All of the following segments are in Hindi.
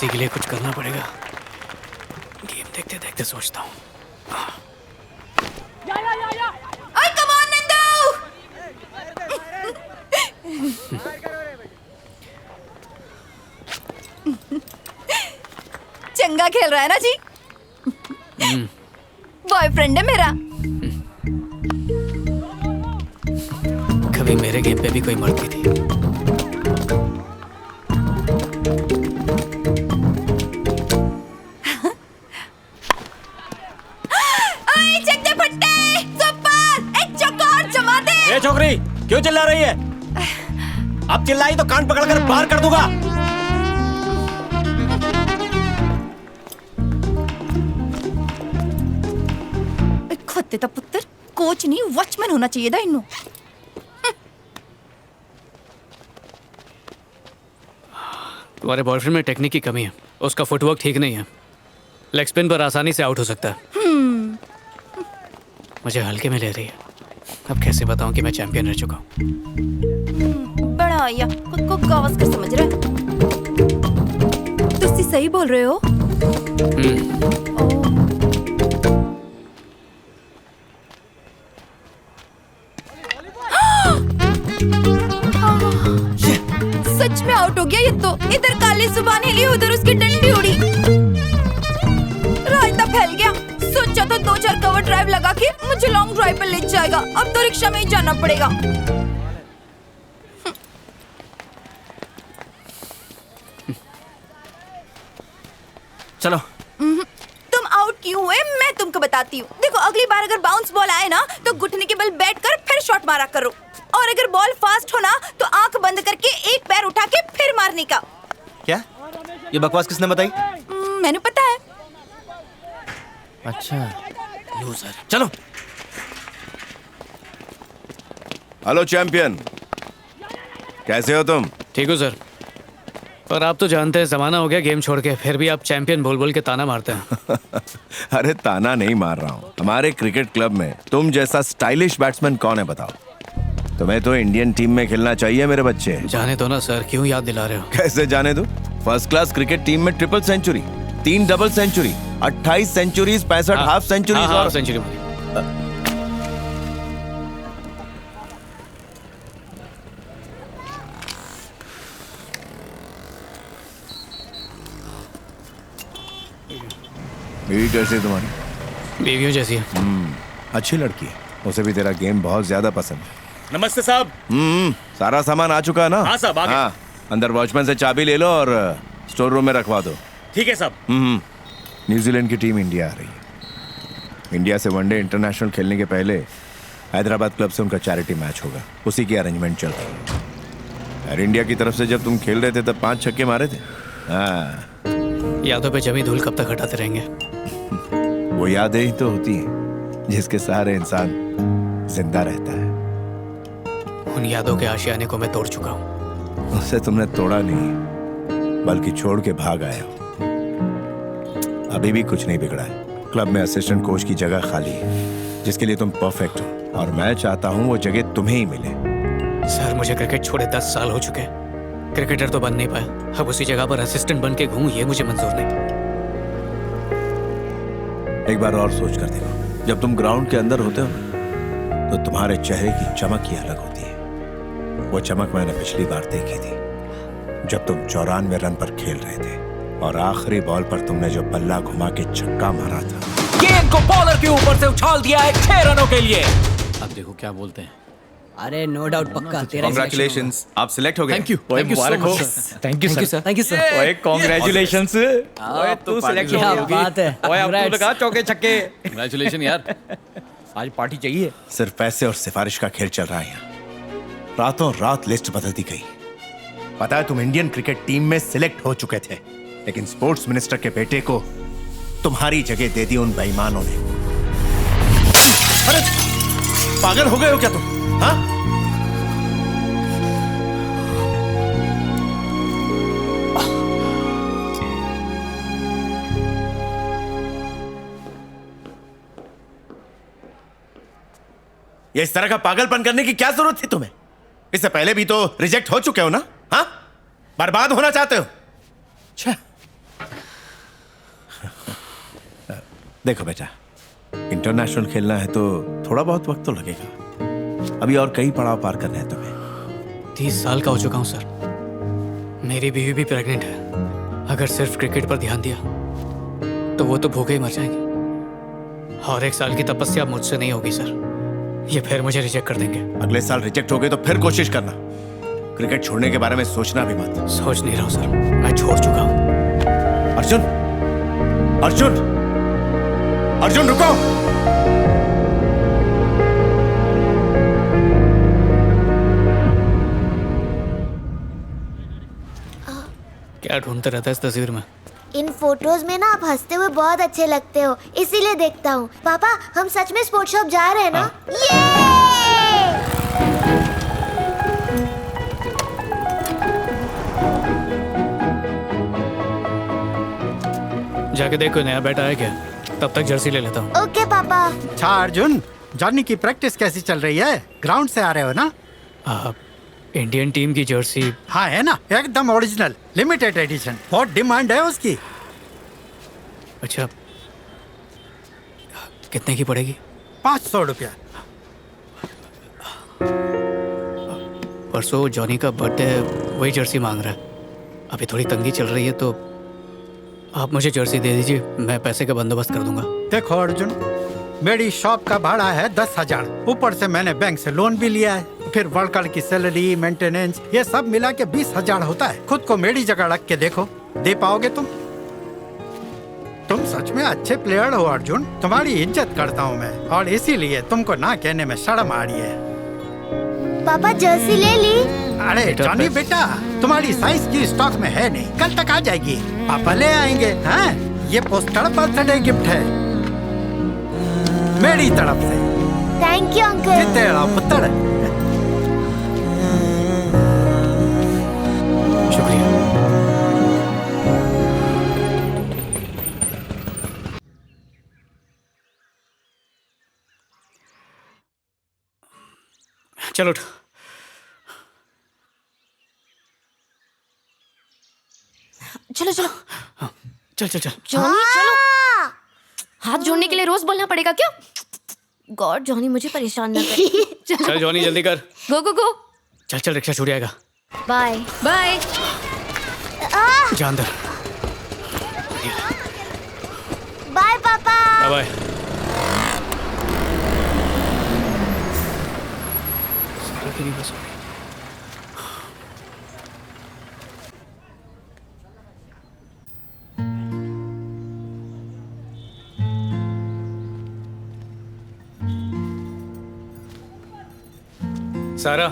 इसी के लिए कुछ करना पड़ेगा। गेम देखते देखते सोचता हूँ। come on, Nandu! चंगा खेल रहा है ना जी? बॉयफ्रेंड है मेरा। कभी मेरे गेम पे भी कोई मरती थी। ए छोकरी, क्यों चिल्ला रही है? अब चिल्लाई तो कान पकड़कर बाहर कर दूंगा। खत्ते दा पुत्र, कोच नहीं वॉचमैन होना चाहिए था इन्हों। तुम्हारे बॉयफ्रेंड में टेक्निक की कमी है, उसका फुटवर्क ठीक नहीं है। लेग स्पिन पर आसानी से आउट हो सकता है। मुझे हल्के में ले रही है। अब कैसे बताऊं कि मैं चैंपियन रह चुका हूं? बड़ा आया, खुद को गावस्कर समझ रहा है। तुसी सही बोल रहे हो? सच में आउट हो गया ये तो। इधर काली जुबान हिली, उधर उसकी डंडी उड़ी। रायता फैल गया। सोचा तो 2-4 कवर ड्राइव लगा के मुझे लॉन्ग ड्राइव पर ले जाएगा। अब तो रिक्शा में ही जाना पड़ेगा। चलो। तुम आउट क्यों हुए मैं तुमको बताती हूँ। देखो, अगली बार अगर बाउंस बॉल आए ना तो घुटने के बल बैठ कर फिर शॉट मारा करो। और अगर बॉल फास्ट हो ना तो आंख बंद करके एक पैर उठा के फिर मारने का। क्या? ये बकवास किसने बताई? मैंने पता है। अच्छा, लूजर। चलो। हेलो चैंपियन, कैसे हो तुम? ठीक हो सर। पर आप तो जानते हैं जमाना हो गया गेम छोड़ के, फिर भी आप चैंपियन बोल बोल के ताना मारते हैं। अरे ताना नहीं मार रहा हूँ। हमारे क्रिकेट क्लब में तुम जैसा स्टाइलिश बैट्समैन कौन है बताओ? तुम्हें तो इंडियन टीम में खेलना चाहिए मेरे बच्चे। जाने दो ना सर, क्यों याद दिला रहे हो? कैसे जाने दो? फर्स्ट क्लास क्रिकेट टीम में triple century, 3 double century, 28 centuries, 65 half century और सेंचुरी। बीवी कैसी है तुम्हारी? बीवियों जैसी है। अच्छी लड़की है, उसे भी तेरा गेम बहुत ज्यादा पसंद है। नमस्ते साहब। सारा सामान आ चुका है ना? हाँ साहब, आ गया। हाँ, अंदर वॉचमैन से चाबी ले लो और स्टोर रूम में रखवा दो। ठीक है साहब। न्यूजीलैंड की टीम इंडिया आ रही है। इंडिया से वनडे इंटरनेशनल खेलने के पहले हैदराबाद क्लब से उनका चैरिटी मैच होगा, उसी की अरेंजमेंट चल रही है। और इंडिया की तरफ से जब तुम खेल रहे थे तब 5 छक्के मारे थे। हाँ, यादों पे जमी धूल कब तक हटाते रहेंगे? वो यादें ही तो होती हैं जिसके सहारे इंसान जिंदा रहता है। उन यादों के आशियाने को मैं तोड़ चुका हूँ। उसे तुमने तोड़ा नहीं, बल्कि छोड़ के भाग आए हो। अभी भी कुछ नहीं बिगड़ा है। क्लब में असिस्टेंट कोच की जगह खाली है, जिसके लिए तुम परफेक्ट हो, और मैं चाहता हूँ वो जगह तुम्हें ही मिले। सर, मुझे क्रिकेट छोड़े 10 साल हो चुके हैं। क्रिकेटर तो बन नहीं पाया, अब उसी जगह पर असिस्टेंट बन के घूमूं, ये मुझे मंजूर नहीं। एक बार और सोच कर देखो, जब तुम ग्राउंड के अंदर होते हो ना, तो तुम्हारे चेहरे की चमक ही अलग होती है। वो चमक मैंने पिछली बार देखी थी, जब तुम 94 रन पर खेल रहे थे और आखिरी बॉल पर तुमने जो बल्ला घुमा के छक्का मारा था। गेंद को बॉलर के ऊपर से उछाल दिया है 6 रनों के लिए। अब देखो क्या बोलते हैं। अरे नो डाउट, पक्का तेरा कांग्रेचुलेशंस, आप सिलेक्ट हो गए। Thank you sir. Thank you sir. ओए कांग्रेचुलेशंस। ओए तू सिलेक्ट हो क्या गई। बात है। ओए अब तू लगा चौके छक्के। कांग्रेचुलेशन यार, आज पार्टी चाहिए। सिर्फ पैसे और सिफारिश का खेल चल रहा है यहाँ। रातों रात लिस्ट बदल दी गई। पता है, तुम इंडियन क्रिकेट टीम में सिलेक्ट हो चुके थे, लेकिन स्पोर्ट्स मिनिस्टर के बेटे को तुम्हारी जगह दे दी उन बेईमानों ने। अरे पागल हो गए हो क्या तुम? हाँ? ये इस तरह का पागलपन करने की क्या जरूरत थी तुम्हें? इससे पहले भी तो रिजेक्ट हो चुके हो ना? हाँ? बर्बाद होना चाहते हो? अच्छा, देखो बेटा, इंटरनेशनल खेलना है तो थोड़ा बहुत वक्त तो लगेगा। अभी और कई पड़ाव पार करने हैं तुम्हें। 30 साल का हो चुका हूँ सर। मेरी बीवी भी प्रेग्नेंट है। अगर सिर्फ क्रिकेट पर ध्यान दिया तो वो तो भूखे ही मर जाएंगे। और 1 साल की तपस्या मुझसे नहीं होगी सर। ये फिर मुझे रिजेक्ट कर देंगे। अगले साल रिजेक्ट हो गए तो फिर कोशिश करना। क्रिकेट छोड़ने के बारे में सोचना भी मत। सोच नहीं रहा हूँ सर, मैं छोड़ चुका हूँ। अर्जुन, अर्जुन, अर्जुन रुको। क्या ढूंढते रहता है इस तस्वीर में? इन फोटोज में ना आप हंसते हुए बहुत अच्छे लगते हो, इसीलिए देखता हूँ। पापा, हम सच में स्पोर्ट्स शॉप जा रहे हैं ना? ये! जाके देख कोई नया बैट आया क्या, तब तक जर्सी ले लेता हूँ। ओके पापा। अच्छा अर्जुन, जॉनी की प्रैक्टिस कैसी चल रही है? ग्राउंड से आ रहे हो ना? इंडियन टीम की जर्सी। हाँ है ना, एकदम ओरिजिनल, लिमिटेड एडिशन। बहुत डिमांड है उसकी। अच्छा, कितने की पड़ेगी? 500 रुपया। परसों जॉनी का बर्थडे है, वही जर्सी मांग रहा है। अभी थोड़ी तंगी चल रही है तो आप मुझे जर्सी दे दीजिए, मैं पैसे का बंदोबस्त कर दूंगा। देखो अर्जुन, मेरी शॉप का भाड़ा है 10,000, ऊपर से मैंने बैंक से लोन भी लिया है, फिर वर्कर की सैलरी, मेंटेनेंस, ये सब मिला के 20,000 होता है। खुद को मेरी जगह रख के देखो, दे पाओगे तुम? तुम सच में अच्छे प्लेयर हो अर्जुन, तुम्हारी इज्जत करता हूँ मैं, और इसीलिए तुमको ना कहने में शर्म आ रही है। पापा जर्सी ले ली? अरे जॉनी बेटा, तुम्हारी साइज की स्टॉक में है नहीं, कल तक आ जाएगी, पापा ले आएंगे। हाँ, ये पोस्टर बर्थडे गिफ्ट है मेरी तरफ से। Thank you uncle. तेरा पुत्र। शुक्रिया। चलो उठ। चलो चलो चल चल चल। जॉनी चलो। हाथ जोड़ने के लिए रोज बोलना पड़ेगा क्या? गॉड, जॉनी मुझे परेशान ना करे। चल जॉनी जल्दी कर। गो गो गो। चल चल, रिक्शा छूट जाएगा। Bye bye. जा अंदर। बाय पापा। Bye bye. सारा दिन ही बस हो गई। सारा,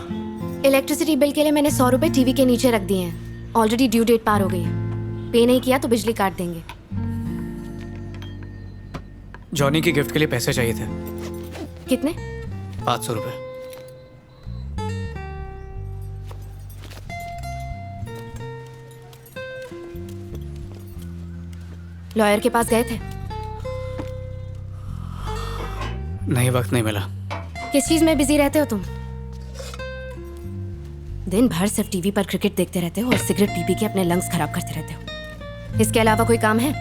इलेक्ट्रिसिटी बिल के लिए मैंने 100 रुपए टीवी के नीचे रख दिए हैं। ऑलरेडी ड्यू डेट पार हो गई है। पे नहीं किया तो बिजली काट देंगे। जॉनी की गिफ्ट के लिए पैसे चाहिए थे। कितने? 500 रुपए। लॉयर के पास गए थे? नहीं, वक्त नहीं मिला। किस चीज में बिजी रहते हो तुम? दिन भर सिर्फ टीवी पर क्रिकेट देखते रहते हो और सिगरेट पी पी के अपने लंग्स खराब करते रहते हो। इसके अलावा कोई काम है?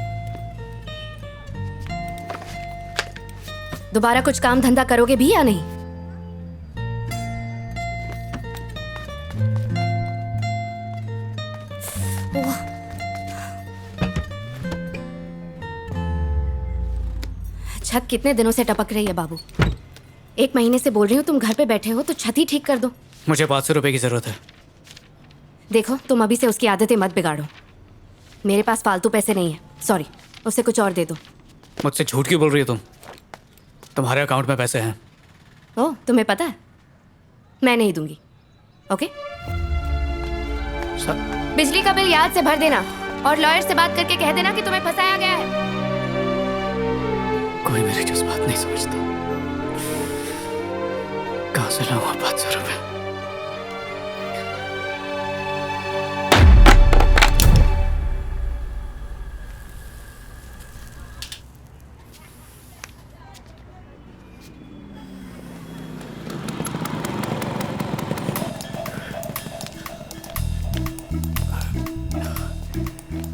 दोबारा कुछ काम धंधा करोगे भी या नहीं? छत कितने दिनों से टपक रही है बाबू? 1 महीने से बोल रही हूँ तुम घर पे बैठे हो तो छत ही ठीक कर दो। मुझे 500 रुपए की जरूरत है। देखो, तुम अभी से उसकी आदतें मत बिगाड़ो। मेरे पास फालतू पैसे नहीं है। सॉरी, उसे कुछ और दे दो। मुझसे झूठ क्यों बोल रही हो तुम? तुम्हारे अकाउंट में पैसे हैं। ओह, तुम्हें पता है? मैं नहीं दूंगी। ओके? बिजली का बिल याद से भर देना और लॉयर से बात करके कह देना कि तुम्हें फंसाया गया है। कोई मेरी जज्बात नहीं समझता। कहाँ से लाऊंगा 500 रुपए?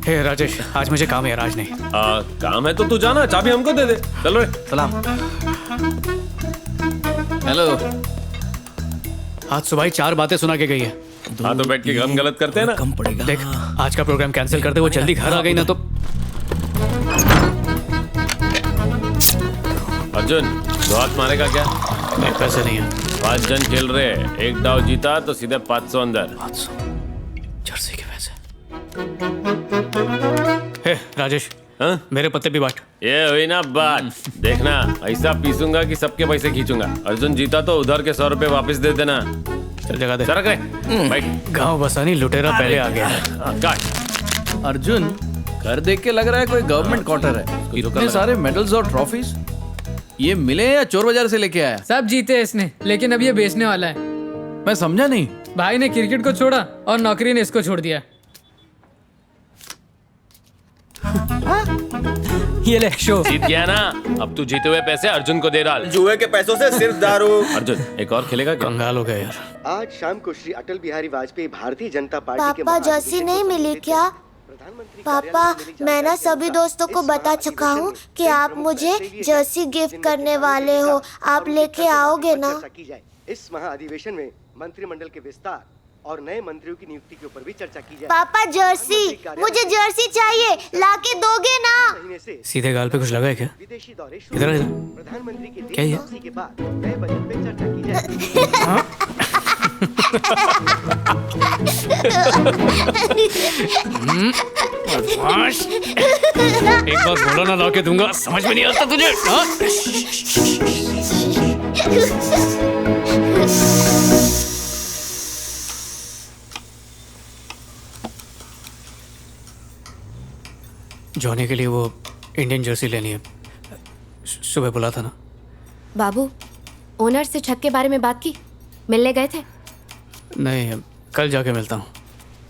हे राजेश, आज मुझे काम है यार, आज नहीं। काम है तो तू जाना, चाबी हमको दे दे। चलो रे। सलाम। हेलो। आज सुबह ही 4 बातें सुना के गई है। हाँ तो बैठ के हम गलत करते हैं ना। कम पड़ेगा। देख, आज का प्रोग्राम कैंसिल कर दे, वो जल्दी घर आ गई ना तो। अर्जुन, 2 हाथ मारेगा क्या? मेरे पैसे नहीं है। 5 जन खेल रहे हैं, एक दाव जीता तो सीधे 500 अंदर। 500 जर्सी के पैसे। हे राजेश, हाँ? मेरे पत्ते भी बांट। ये हुई ना बात। देखना, ऐसा पीसूंगा कि सबके पैसे खींचूंगा। अर्जुन जीता तो उधर के 100 रुपए वापस दे देना। चल जगह दे। सरक रे। बैठ। गांव बसानी लुटेरा पहले आ गया। काट। अर्जुन, घर देख के लग रहा है कोई गवर्नमेंट क्वार्टर है। इतने सारे मेडल्स और ट्रॉफीज, ये मिले या चोर बाजार से लेके आया? सब जीते इसने, लेकिन अब ये बेचने वाला है। मैं समझा नहीं। भाई ने क्रिकेट को छोड़ा और नौकरी ने इसको छोड़ दिया। ये ले शो। जीत गया ना, अब तू जीते हुए पैसे अर्जुन को दे डाल। जुए के पैसों से सिर्फ दारू। अर्जुन, एक और खेलेगा क्या? कंगाल हो गया यार। आज शाम को श्री अटल बिहारी वाजपेयी भारतीय जनता पार्टी के पापा जर्सी नहीं मिली क्या? पापा, मैं ना सभी दोस्तों को बता चुका हूँ कि आप मुझे जर्सी गिफ्ट करने वाले हो। आप लेके आओगे ना? इस महाअधिवेशन में मंत्रिमंडल के विस्तार और नए मंत्रियों की नियुक्ति के ऊपर भी चर्चा की जाए। पापा जर्सी, मुझे जर्सी चाहिए, लाके दोगे ना? सीधे गाल पे कुछ लगा है क्या? विदेशी दौरे इधर इधर। प्रधानमंत्री के क्या ये? वापसी के बाद नए बजट पे चर्चा की जाए। एक बार बोला ना, ला के दूंगा। समझ में नहीं आता तुझे? हाँ? जॉनी के लिए वो इंडियन जर्सी लेनी है। सुबह बुला था ना। बाबू, ओनर से छत के बारे में बात की? मिलने गए थे? नहीं, कल जाके मिलता हूँ।